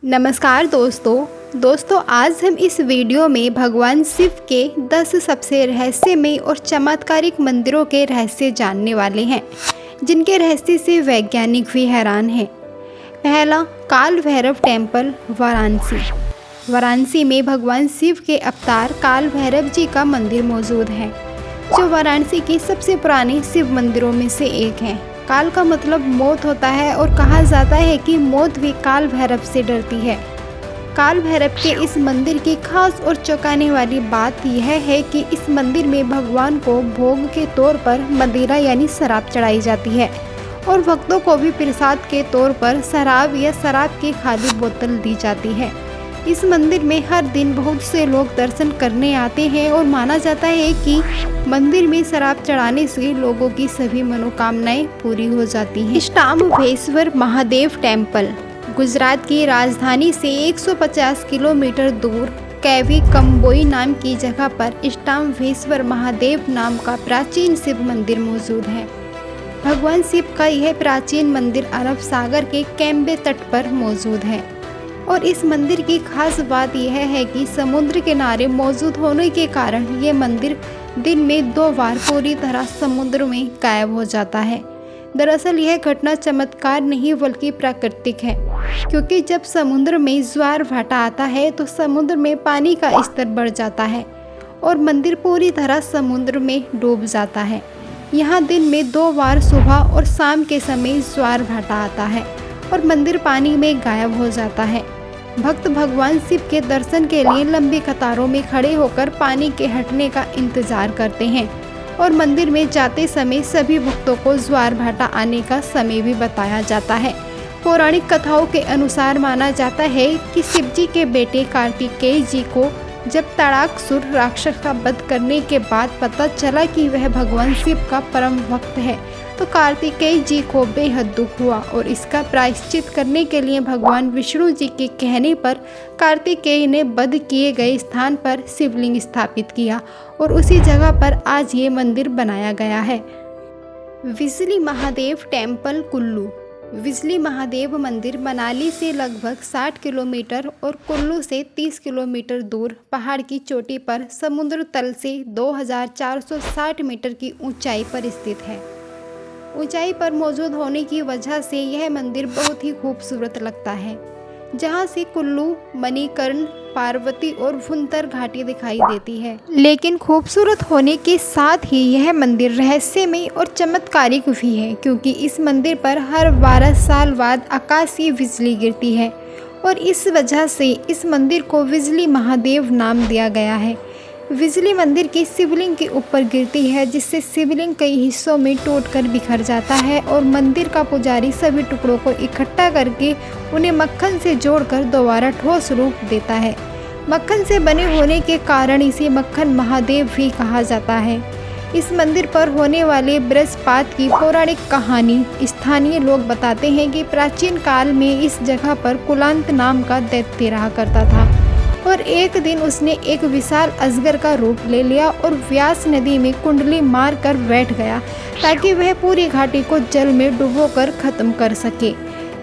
नमस्कार दोस्तों आज हम इस वीडियो में भगवान शिव के 10 सबसे रहस्यमय और चमत्कारिक मंदिरों के रहस्य जानने वाले हैं, जिनके रहस्य से वैज्ञानिक भी हैरान हैं। पहला, काल भैरव टेम्पल, वाराणसी में भगवान शिव के अवतार काल भैरव जी का मंदिर मौजूद है, जो वाराणसी के सबसे पुराने शिव मंदिरों में से एक है। काल का मतलब मौत होता है और कहा जाता है कि मौत भी काल भैरव से डरती है। काल भैरव के इस मंदिर की खास और चौंकाने वाली बात यह है कि इस मंदिर में भगवान को भोग के तौर पर मदिरा यानी शराब चढ़ाई जाती है और भक्तों को भी प्रसाद के तौर पर शराब या शराब की खाली बोतल दी जाती है। इस मंदिर में हर दिन बहुत से लोग दर्शन करने आते हैं और माना जाता है कि मंदिर में शराब चढ़ाने से लोगों की सभी मनोकामनाएं पूरी हो जाती हैं। इष्टाम्भेश्वर महादेव टेम्पल, गुजरात की राजधानी से 150 किलोमीटर दूर कैवी कंबोई नाम की जगह पर इष्टाम्भेश्वर महादेव नाम का प्राचीन शिव मंदिर मौजूद है। भगवान शिव का यह प्राचीन मंदिर अरब सागर के कैम्बे तट पर मौजूद है और इस मंदिर की खास बात यह है कि समुद्र किनारे मौजूद होने के कारण ये मंदिर दिन में 2 बार पूरी तरह समुद्र में गायब हो जाता है। दरअसल यह घटना चमत्कार नहीं बल्कि प्राकृतिक है, क्योंकि जब समुद्र में ज्वार भाटा आता है तो समुद्र में पानी का स्तर बढ़ जाता है और मंदिर पूरी तरह समुद्र में डूब जाता है। यहाँ दिन में 2 बार सुबह और शाम के समय ज्वार भाटा आता है और मंदिर पानी में गायब हो जाता है। भक्त भगवान शिव के दर्शन के लिए लंबी कतारों में खड़े होकर पानी के हटने का इंतजार करते हैं और मंदिर में जाते समय सभी भक्तों को ज्वार भाटा आने का समय भी बताया जाता है। पौराणिक कथाओं के अनुसार माना जाता है कि शिव जी के बेटे कार्तिकेय जी को जब ताड़ासुर राक्षस का वध करने के बाद पता चला कि वह भगवान शिव का परम भक्त है, तो कार्तिकेय जी को बेहद दुख हुआ और इसका प्रायश्चित करने के लिए भगवान विष्णु जी के कहने पर कार्तिकेय ने वध किए गए स्थान पर शिवलिंग स्थापित किया और उसी जगह पर आज ये मंदिर बनाया गया है। बिजली महादेव टेम्पल, कुल्लू, बिजली महादेव मंदिर मनाली से लगभग 60 किलोमीटर और कुल्लू से 30 किलोमीटर दूर पहाड़ की चोटी पर समुद्र तल से 2460 मीटर की ऊंचाई पर स्थित है। ऊंचाई पर मौजूद होने की वजह से यह मंदिर बहुत ही खूबसूरत लगता है, जहां से कुल्लू, मणिकर्ण, पार्वती और भुंतर घाटी दिखाई देती है। लेकिन खूबसूरत होने के साथ ही यह मंदिर रहस्यमय और चमत्कारिक भी है, क्योंकि इस मंदिर पर हर 12 साल बाद आकाशीय बिजली गिरती है और इस वजह से इस मंदिर को बिजली महादेव नाम दिया गया है। बिजली मंदिर की शिवलिंग के ऊपर गिरती है, जिससे शिवलिंग कई हिस्सों में टूटकर बिखर जाता है और मंदिर का पुजारी सभी टुकड़ों को इकट्ठा करके उन्हें मक्खन से जोड़कर दोबारा ठोस रूप देता है। मक्खन से बने होने के कारण इसे मक्खन महादेव भी कहा जाता है। इस मंदिर पर होने वाले वज्रपात की पौराणिक कहानी स्थानीय लोग बताते हैं कि प्राचीन काल में इस जगह पर कुलांत नाम का दैत्य रहा करता था और एक दिन उसने एक विशाल अजगर का रूप ले लिया और व्यास नदी में कुंडली मार कर बैठ गया, ताकि वह पूरी घाटी को जल में डुबोकर खत्म कर सके।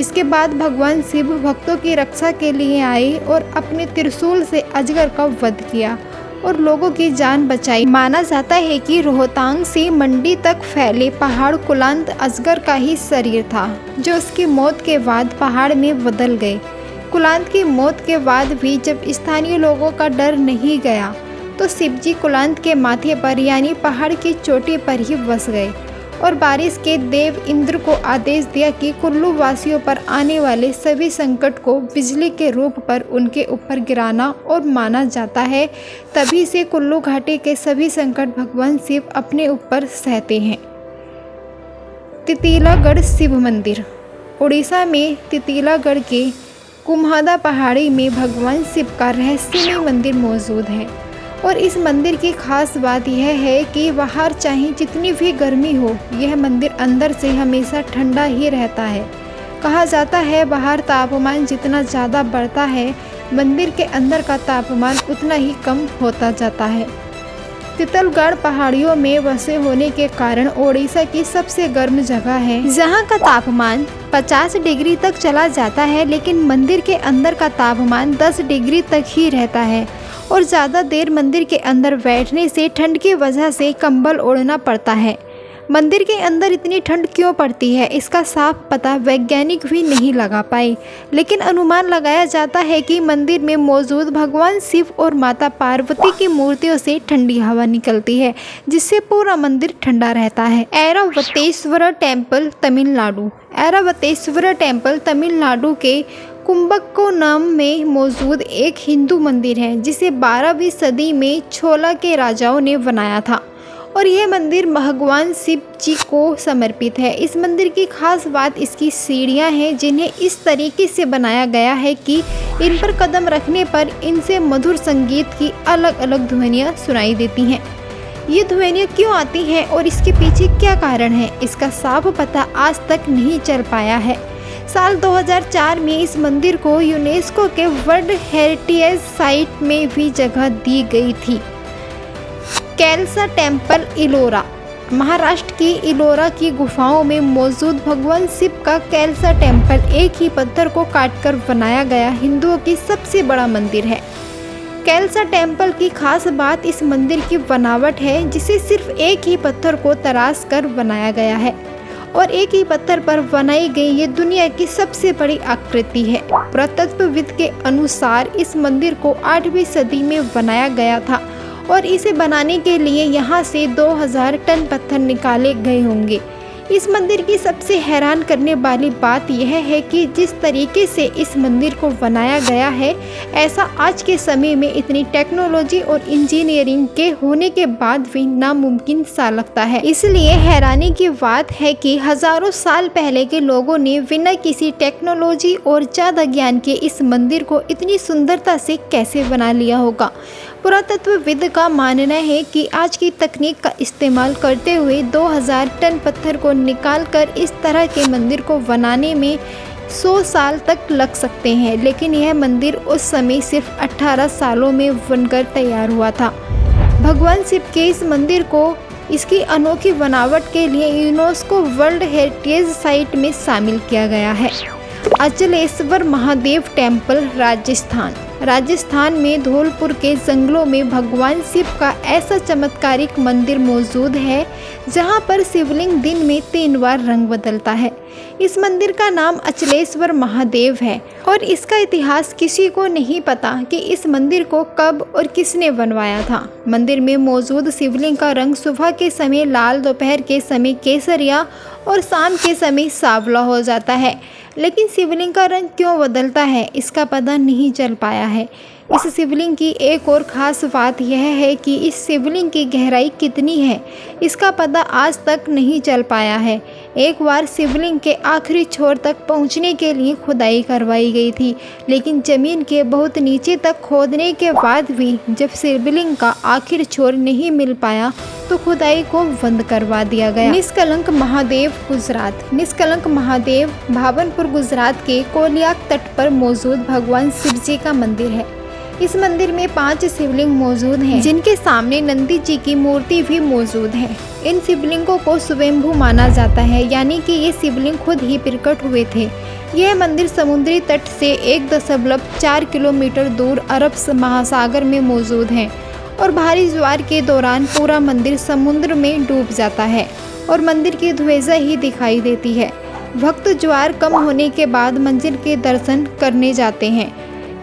इसके बाद भगवान शिव भक्तों की रक्षा के लिए आए और अपने त्रिशूल से अजगर का वध किया और लोगों की जान बचाई। माना जाता है कि रोहतांग से मंडी तक फैले पहाड़ कुलांत अजगर का ही शरीर था, जो उसकी मौत के बाद पहाड़ में बदल गए। कुलांत की मौत के बाद भी जब स्थानीय लोगों का डर नहीं गया, तो शिवजी कुलांत के माथे पर यानी पहाड़ की चोटी पर ही बस गए और बारिश के देव इंद्र को आदेश दिया कि कुल्लू वासियों पर आने वाले सभी संकट को बिजली के रूप पर उनके ऊपर गिराना, और माना जाता है तभी से कुल्लू घाटी के सभी संकट भगवान शिव अपने ऊपर सहते हैं। तितिलागढ़ शिव मंदिर, उड़ीसा में तितिलागढ़ के कुम्हादा पहाड़ी में भगवान शिव का रहस्यमय मंदिर मौजूद है और इस मंदिर की खास बात यह है कि बाहर चाहे जितनी भी गर्मी हो, यह मंदिर अंदर से हमेशा ठंडा ही रहता है। कहा जाता है बाहर तापमान जितना ज़्यादा बढ़ता है, मंदिर के अंदर का तापमान उतना ही कम होता जाता है। तितलगढ़ पहाड़ियों में बसे होने के कारण ओडिशा की सबसे गर्म जगह है, जहां का तापमान 50 डिग्री तक चला जाता है, लेकिन मंदिर के अंदर का तापमान 10 डिग्री तक ही रहता है और ज़्यादा देर मंदिर के अंदर बैठने से ठंड की वजह से कंबल ओढ़ना पड़ता है। मंदिर के अंदर इतनी ठंड क्यों पड़ती है, इसका साफ पता वैज्ञानिक भी नहीं लगा पाए, लेकिन अनुमान लगाया जाता है कि मंदिर में मौजूद भगवान शिव और माता पार्वती की मूर्तियों से ठंडी हवा निकलती है, जिससे पूरा मंदिर ठंडा रहता है। ऐरावतेश्वर टेम्पल तमिलनाडु। ऐरावतेश्वर टेम्पल तमिलनाडु के कुंभकोणम में मौजूद एक हिंदू मंदिर है, जिसे 12वीं सदी में चोला के राजाओं ने बनाया था और यह मंदिर भगवान शिव जी को समर्पित है। इस मंदिर की खास बात इसकी सीढ़ियां हैं, जिन्हें इस तरीके से बनाया गया है कि इन पर कदम रखने पर इनसे मधुर संगीत की अलग अलग ध्वनियां सुनाई देती हैं। ये ध्वनियां क्यों आती हैं और इसके पीछे क्या कारण है, इसका साफ पता आज तक नहीं चल पाया है। साल 2004 में इस मंदिर को यूनेस्को के वर्ल्ड हेरिटेज साइट में भी जगह दी गई थी। कैलसा टेम्पल इलोरा। महाराष्ट्र की इलोरा की गुफाओं में मौजूद भगवान शिव का कैलसा टेम्पल एक ही पत्थर को काटकर बनाया गया हिंदुओं की सबसे बड़ा मंदिर है। कैलसा टेम्पल की खास बात इस मंदिर की बनावट है, जिसे सिर्फ एक ही पत्थर को तराश कर बनाया गया है और एक ही पत्थर पर बनाई गई ये दुनिया की सबसे बड़ी आकृति है। पुरातत्वविद के अनुसार इस मंदिर को 8वीं सदी में बनाया गया था और इसे बनाने के लिए यहाँ से 2000 टन पत्थर निकाले गए होंगे। इस मंदिर की सबसे हैरान करने वाली बात यह है कि जिस तरीके से इस मंदिर को बनाया गया है, ऐसा आज के समय में इतनी टेक्नोलॉजी और इंजीनियरिंग के होने के बाद भी नामुमकिन सा लगता है। इसलिए हैरानी की बात है कि हजारों साल पहले के लोगों ने बिना किसी टेक्नोलॉजी और ज़्यादा ज्ञान के इस मंदिर को इतनी सुंदरता से कैसे बना लिया होगा। पुरातत्वविद का मानना है कि आज की तकनीक का इस्तेमाल करते हुए 2000 टन पत्थर को निकालकर इस तरह के मंदिर को बनाने में 100 साल तक लग सकते हैं, लेकिन यह मंदिर उस समय सिर्फ 18 सालों में बनकर तैयार हुआ था। भगवान शिव के इस मंदिर को इसकी अनोखी बनावट के लिए यूनेस्को वर्ल्ड हेरिटेज साइट में शामिल किया गया है। अचलेश्वर महादेव टेम्पल राजस्थान में धौलपुर के जंगलों में भगवान शिव का ऐसा चमत्कारिक मंदिर मौजूद है, जहां पर शिवलिंग दिन में 3 बार रंग बदलता है। इस मंदिर का नाम अचलेश्वर महादेव है और इसका इतिहास किसी को नहीं पता कि इस मंदिर को कब और किसने बनवाया था। मंदिर में मौजूद शिवलिंग का रंग सुबह के समय लाल, दोपहर के समय केसरिया और शाम के समय सांवला हो जाता है, लेकिन शिवलिंग का रंग क्यों बदलता है, इसका पता नहीं चल पाया है। इस शिवलिंग की एक और ख़ास बात यह है कि इस शिवलिंग की गहराई कितनी है, इसका पता आज तक नहीं चल पाया है। एक बार शिवलिंग के आखिरी छोर तक पहुंचने के लिए खुदाई करवाई गई थी, लेकिन ज़मीन के बहुत नीचे तक खोदने के बाद भी जब शिवलिंग का आखिरी छोर नहीं मिल पाया तो खुदाई को बंद करवा दिया गया। निष्कलंक महादेव गुजरात। निष्कलंक महादेव भावनपुर गुजरात के कोलियाक तट पर मौजूद भगवान शिव जी का मंदिर है। इस मंदिर में 5 शिवलिंग मौजूद हैं, जिनके सामने नंदी जी की मूर्ति भी मौजूद है। इन शिवलिंगों को स्वयंभू माना जाता है, यानी कि ये शिवलिंग खुद ही प्रकट हुए थे। यह मंदिर समुद्री तट से 1.4 किलोमीटर दूर अरब महासागर में मौजूद है और भारी ज्वार के दौरान पूरा मंदिर समुद्र में डूब जाता है और मंदिर की ध्वजा ही दिखाई देती है। भक्त ज्वार कम होने के बाद मंदिर के दर्शन करने जाते हैं।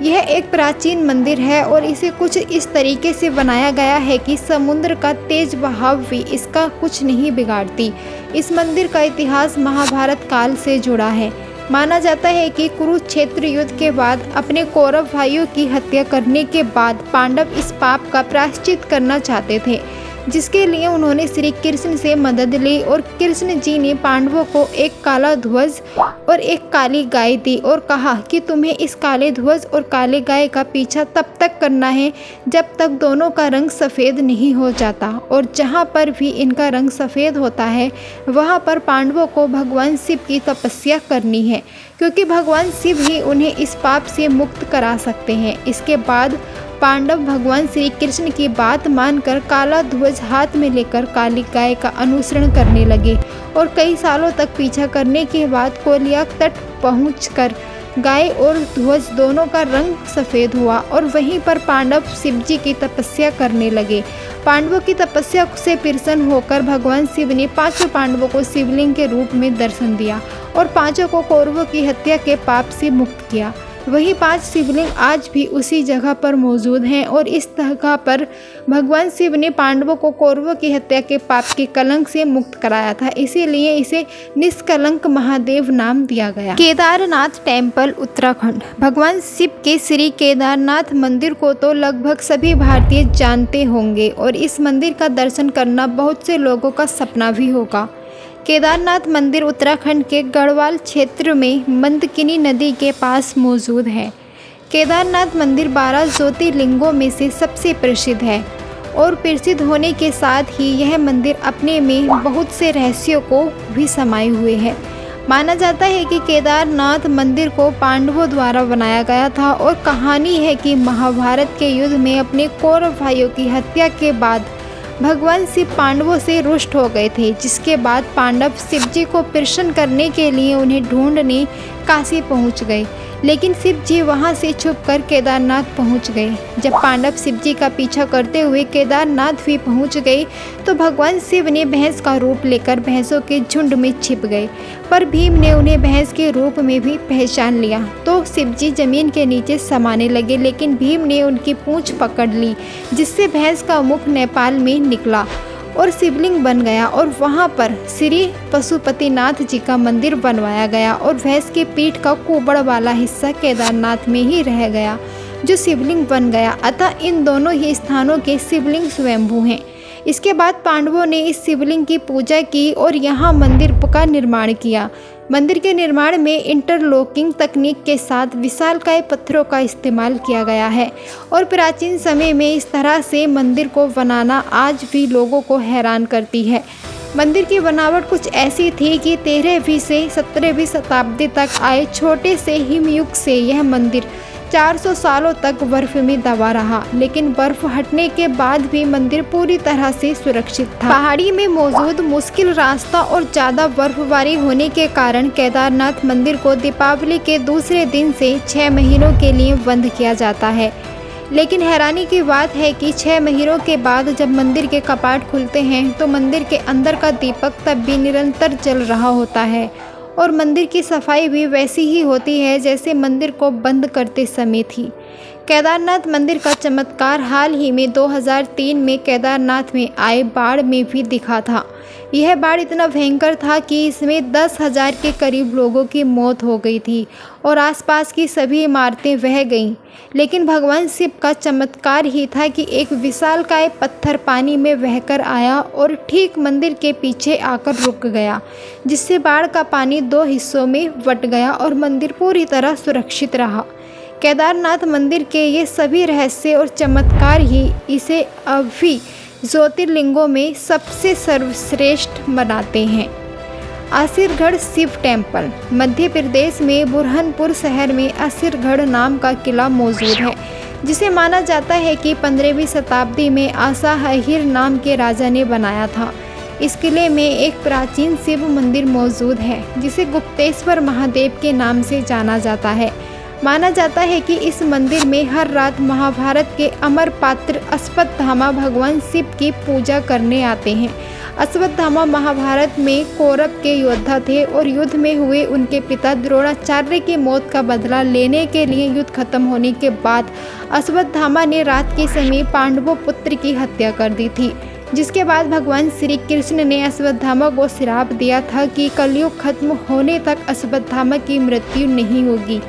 यह एक प्राचीन मंदिर है और इसे कुछ इस तरीके से बनाया गया है कि समुद्र का तेज बहाव भी इसका कुछ नहीं बिगाड़ती। इस मंदिर का इतिहास महाभारत काल से जुड़ा है। माना जाता है कि कुरुक्षेत्र युद्ध के बाद अपने कौरव भाइयों की हत्या करने के बाद पांडव इस पाप का प्रायश्चित करना चाहते थे, जिसके लिए उन्होंने श्री कृष्ण से मदद ली और कृष्ण जी ने पांडवों को एक काला ध्वज और एक काली गाय दी और कहा कि तुम्हें इस काले ध्वज और काले गाय का पीछा तब तक करना है जब तक दोनों का रंग सफ़ेद नहीं हो जाता, और जहाँ पर भी इनका रंग सफ़ेद होता है वहाँ पर पांडवों को भगवान शिव की तपस्या करनी है, क्योंकि भगवान शिव ही उन्हें इस पाप से मुक्त करा सकते हैं। इसके बाद पांडव भगवान श्री कृष्ण की बात मानकर काला ध्वज हाथ में लेकर काली गाय का अनुसरण करने लगे और कई सालों तक पीछा करने के बाद कोलियाक तट पहुंचकर गाय और ध्वज दोनों का रंग सफ़ेद हुआ और वहीं पर पांडव शिवजी की तपस्या करने लगे। पांडवों की तपस्या से प्रसन्न होकर भगवान शिव ने पांचों पांडवों को शिवलिंग के रूप में दर्शन दिया और पांचों को कौरवों की हत्या के पाप से मुक्त किया। वही 5 शिवलिंग आज भी उसी जगह पर मौजूद हैं और इस जगह पर भगवान शिव ने पांडवों को कौरवों की हत्या के पाप के कलंक से मुक्त कराया था, इसीलिए इसे निष्कलंक महादेव नाम दिया गया। केदारनाथ टेम्पल उत्तराखंड। भगवान शिव के श्री केदारनाथ मंदिर को तो लगभग सभी भारतीय जानते होंगे और इस मंदिर का दर्शन करना बहुत से लोगों का सपना भी होगा। केदारनाथ मंदिर उत्तराखंड के गढ़वाल क्षेत्र में मंदकिनी नदी के पास मौजूद है। केदारनाथ मंदिर 12 ज्योतिर्लिंगों में से सबसे प्रसिद्ध है और प्रसिद्ध होने के साथ ही यह मंदिर अपने में बहुत से रहस्यों को भी समाये हुए है। माना जाता है कि केदारनाथ मंदिर को पांडवों द्वारा बनाया गया था और कहानी है कि महाभारत के युद्ध में अपने कौरव भाइयों की हत्या के बाद भगवान शिव पांडवों से रुष्ट हो गए थे, जिसके बाद पांडव शिवजी को प्रसन्न करने के लिए उन्हें ढूंढने काशी पहुंच गए, लेकिन शिवजी वहां से छुपकर केदारनाथ पहुंच गए। जब पांडव शिवजी का पीछा करते हुए केदारनाथ भी पहुंच गए तो भगवान शिव ने भैंस का रूप लेकर भैंसों के झुंड में छिप गए, पर भीम ने उन्हें भैंस के रूप में भी पहचान लिया तो शिवजी जमीन के नीचे समाने लगे, लेकिन भीम ने उनकी पूंछ पकड़ ली, जिससे भैंस का मुख नेपाल में निकला और शिवलिंग बन गया और वहां पर श्री पशुपतिनाथ जी का मंदिर बनवाया गया और भैंस की पीठ का कुबड़ वाला हिस्सा केदारनाथ में ही रह गया जो शिवलिंग बन गया। अतः इन दोनों ही स्थानों के शिवलिंग स्वयंभू हैं। इसके बाद पांडवों ने इस शिवलिंग की पूजा की और यहाँ मंदिर का निर्माण किया। मंदिर के निर्माण में इंटरलॉकिंग तकनीक के साथ विशालकाय पत्थरों का इस्तेमाल किया गया है और प्राचीन समय में इस तरह से मंदिर को बनाना आज भी लोगों को हैरान करती है। मंदिर की बनावट कुछ ऐसी थी कि 13वीं से 17वीं शताब्दी तक आए छोटे से हिमयुग से यह मंदिर 400 सालों तक बर्फ में दबा रहा, लेकिन बर्फ हटने के बाद भी मंदिर पूरी तरह से सुरक्षित था। पहाड़ी में मौजूद मुश्किल रास्ता और ज़्यादा बर्फबारी होने के कारण केदारनाथ मंदिर को दीपावली के दूसरे दिन से 6 महीनों के लिए बंद किया जाता है। लेकिन हैरानी की बात है कि 6 महीनों के बाद जब मंदिर के कपाट खुलते हैं तो मंदिर के अंदर का दीपक तब भी निरंतर जल रहा होता है और मंदिर की सफाई भी वैसी ही होती है जैसे मंदिर को बंद करते समय थी। केदारनाथ मंदिर का चमत्कार हाल ही में 2003 में केदारनाथ में आए बाढ़ में भी दिखा था। यह बाढ़ इतना भयंकर था कि इसमें 10,000 के करीब लोगों की मौत हो गई थी और आसपास की सभी इमारतें बह गईं। लेकिन भगवान शिव का चमत्कार ही था कि एक विशालकाय पत्थर पानी में बहकर आया और ठीक मंदिर के पीछे आकर रुक गया, जिससे बाढ़ का पानी 2 हिस्सों में बंट गया और मंदिर पूरी तरह सुरक्षित रहा। केदारनाथ मंदिर के ये सभी रहस्य और चमत्कार ही इसे अभी ज्योतिर्लिंगों में सबसे सर्वश्रेष्ठ बनाते हैं। आसिरगढ़ शिव टेम्पल। मध्य प्रदेश में बुरहानपुर शहर में आसिरगढ़ नाम का किला मौजूद है, जिसे माना जाता है कि 15वीं शताब्दी में आसा अहिर नाम के राजा ने बनाया था। इस किले में एक प्राचीन शिव मंदिर मौजूद है, जिसे गुप्तेश्वर महादेव के नाम से जाना जाता है। माना जाता है कि इस मंदिर में हर रात महाभारत के अमर पात्र अश्वत्थामा भगवान शिव की पूजा करने आते हैं। अश्वत्थामा महाभारत में कौरव के योद्धा थे और युद्ध में हुए उनके पिता द्रोणाचार्य की मौत का बदला लेने के लिए युद्ध खत्म होने के बाद अश्वत्थामा ने रात के समय पांडवों पुत्र की हत्या कर दी थी, जिसके बाद भगवान श्री कृष्ण ने अश्वत्थामा को श्राप दिया था कि कलयुग खत्म होने तक अश्वत्थामा की मृत्यु नहीं होगी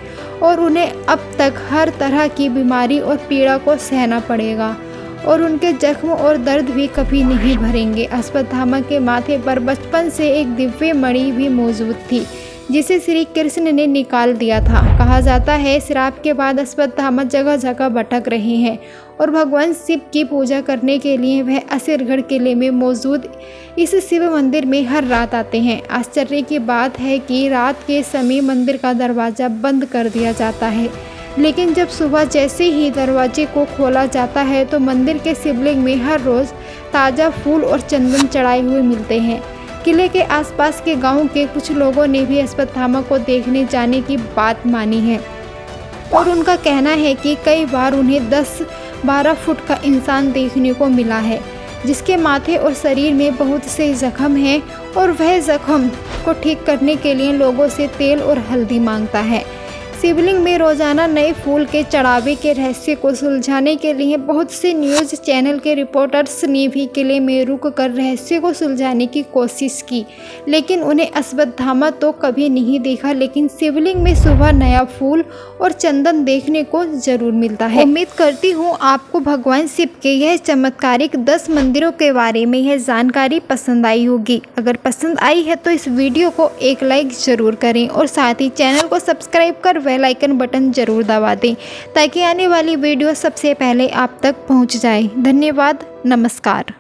और उन्हें अब तक हर तरह की बीमारी और पीड़ा को सहना पड़ेगा और उनके जख्म और दर्द भी कभी नहीं भरेंगे। अश्वत्थामा के माथे पर बचपन से एक दिव्य मणि भी मौजूद थी, जिसे श्री कृष्ण ने निकाल दिया था। कहा जाता है श्राप के बाद अश्वत्थामा जगह जगह भटक रहे हैं और भगवान शिव की पूजा करने के लिए वह आसिरगढ़ किले में मौजूद इस शिव मंदिर में हर रात आते हैं। आश्चर्य की बात है कि रात के समय मंदिर का दरवाज़ा बंद कर दिया जाता है, लेकिन जब सुबह जैसे ही दरवाजे को खोला जाता है तो मंदिर के शिवलिंग में हर रोज़ ताज़ा फूल और चंदन चढ़ाए हुए मिलते हैं। किले के आसपास के गांव के कुछ लोगों ने भी अश्वत्थामा को देखने जाने की बात मानी है और उनका कहना है कि कई बार उन्हें 10-12 फुट का इंसान देखने को मिला है, जिसके माथे और शरीर में बहुत से जख्म हैं और वह जख्म को ठीक करने के लिए लोगों से तेल और हल्दी मांगता है। शिवलिंग में रोजाना नए फूल के चढ़ावे के रहस्य को सुलझाने के लिए बहुत से न्यूज़ चैनल के रिपोर्टर्स ने भी किले में रुक कर रहस्य को सुलझाने की कोशिश की, लेकिन उन्हें अश्वत्थामा तो कभी नहीं देखा। लेकिन शिवलिंग में सुबह नया फूल और चंदन देखने को जरूर मिलता है। उम्मीद करती हूँ आपको भगवान शिव के यह चमत्कारिक 10 मंदिरों के बारे में यह जानकारी पसंद आई होगी। अगर पसंद आई है तो इस वीडियो को एक लाइक ज़रूर करें और साथ ही चैनल को सब्सक्राइब कर बेल आइकन बटन जरूर दबा दें ताकि आने वाली वीडियो सबसे पहले आप तक पहुंच जाए। धन्यवाद। नमस्कार।